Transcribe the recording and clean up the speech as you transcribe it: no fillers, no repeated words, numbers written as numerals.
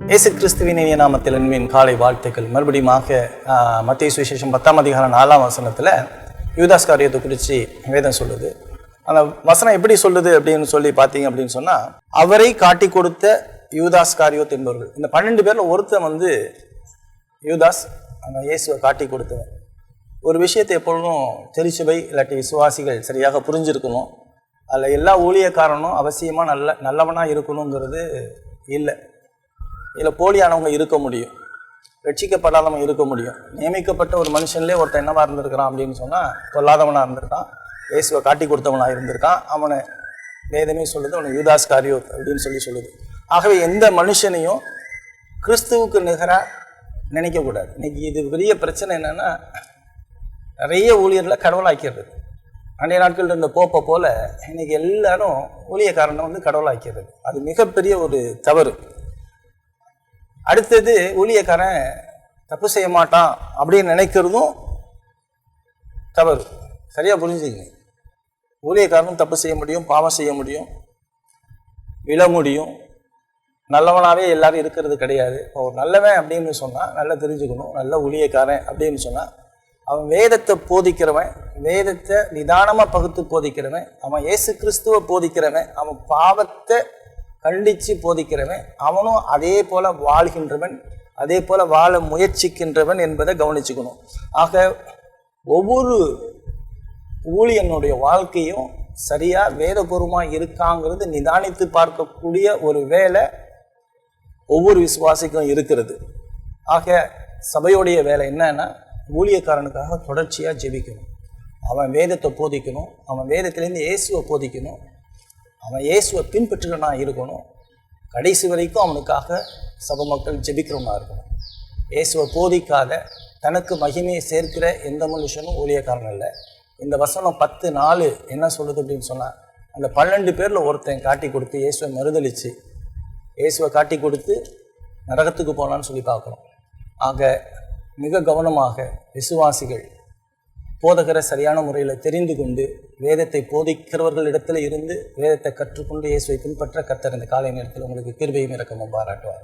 இயேசு கிறிஸ்துவின் இனிய நாமத்தில் அன்பின் காலை வாழ்த்துக்கள். மறுபடியும் மத்தேயு சுவிசேஷம் 10ஆம் அதிகாரம் 4ஆம் வசனத்தில் யூதாஸ் காரியத்தை குறித்து வேதம் சொல்லுது. அந்த வசனம் எப்படி சொல்லுது அப்படின்னு சொல்லி பார்த்தீங்க அப்படின்னு சொன்னால், அவரை காட்டி கொடுத்த யூதாஸ் காரியோத் என்பவர்கள். இந்த 12 பேரில் ஒருத்தன் யூதாஸ் அந்த இயேசுவை காட்டி கொடுத்தவன். ஒரு விஷயத்தை எப்பொழுதும் திருச்சபை இல்லாட்டி விசுவாசிகள் சரியாக புரிஞ்சிருக்கணும். அதில் எல்லா ஊழியக்காரனும் அவசியமாக நல்லவனாக இருக்கணுங்கிறது இல்லை. இதில் போலியானவங்க இருக்க முடியும், ரட்சிக்கப்படாதவங்க இருக்க முடியும். நியமிக்கப்பட்ட ஒரு மனுஷன்லேயே ஒருத்தன் என்னவா இருந்திருக்கிறான் அப்படின்னு சொன்னால், பொல்லாதவனாக இருந்திருக்கான், இயேசுவை காட்டி கொடுத்தவனாக இருந்திருக்கான். அவனை வேதமே சொல்லுது, அவனை யூதாஸ் காரியோத் அப்படின்னு சொல்லுது. ஆகவே எந்த மனுஷனையும் கிறிஸ்துவுக்கு நிகராக நினைக்கக்கூடாது. இன்னைக்கு இது பெரிய பிரச்சனை என்னென்னா, நிறைய ஊழியர்களை கடவுளாக்கிறது. அன்றைய நாட்கள் இருந்த போப்பை போல் இன்னைக்கு எல்லாரும் ஊழியக்காரனை கடவுளாக்கிறது. அது மிகப்பெரிய ஒரு தவறு. அடுத்தது, ஊழியக்காரன் தப்பு செய்ய மாட்டான் அப்படின்னு நினைக்கிறதும் தவறு. சரியாக புரிஞ்சுக்கங்க. ஊழியக்காரனும் தப்பு செய்ய முடியும், பாவம் செய்ய முடியும், விழ முடியும். நல்லவனாகவே எல்லாரும் இருக்கிறது கிடையாது. இப்போ ஒரு நல்லவன் அப்படின்னு சொன்னால் நல்லா தெரிஞ்சுக்கணும். நல்ல ஊழியக்காரன் அப்படின்னு சொன்னால் அவன் வேதத்தை போதிக்கிறவன், வேதத்தை நிதானமாக பகுத்து போதிக்கிறவன், அவன் இயேசு கிறிஸ்துவை போதிக்கிறவன், அவன் பாவத்தை கண்டித்து போதிக்கிறவன், அவனும் அதே போல் வாழ்கின்றவன், அதே போல் வாழ முயற்சிக்கின்றவன் என்பதை கவனிச்சுக்கணும். ஆக ஒவ்வொரு ஊழியனுடைய வாழ்க்கையும் சரியாக வேதபூர்வமாக இருக்காங்கிறது நிதானித்து பார்க்கக்கூடிய ஒரு வேலை ஒவ்வொரு விசுவாசிக்கும் இருக்கிறது. ஆக சபையுடைய வேலை என்னன்னா, ஊழியக்காரனுக்காக தொடர்ச்சியாக ஜெபிக்கணும். அவன் வேதத்தை போதிக்கணும், அவன் வேதத்திலேருந்து இயேசுவை போதிக்கணும், அவன் இயேசுவை பின்பற்றுகிறவனா இருக்கணும். கடைசி வரைக்கும் அவனுக்காக சபை மக்கள் ஜெபிக்கிறவனா இருக்கணும். இயேசுவை போதிக்காத, தனக்கு மகிமையை சேர்க்கிற எந்த மனுஷனும் ஊழியக்காரன் இல்லை. இந்த வசனம் 10:4 என்ன சொல்லுது அப்படின்னு சொன்னால், அந்த 12 பேரில் ஒருத்தன் காட்டி கொடுத்து இயேசுவை மறுதளித்து, இயேசுவை காட்டி கொடுத்து நரகத்துக்கு போனான்னு சொல்லி பார்க்குறோம். ஆக மிக கவனமாக விசுவாசிகள் போதகரை சரியான முறையில் தெரிந்து கொண்டு, வேதத்தை போதிக்கிறவர்களிடத்தில் இருந்து வேதத்தை கற்றுக்கொண்டு இயேசுவை பின்பற்ற கர்த்தர் இந்த காலை நேரத்தில் உங்களுக்கு கிருபையும் இரக்கமும் பாராட்டுவார்.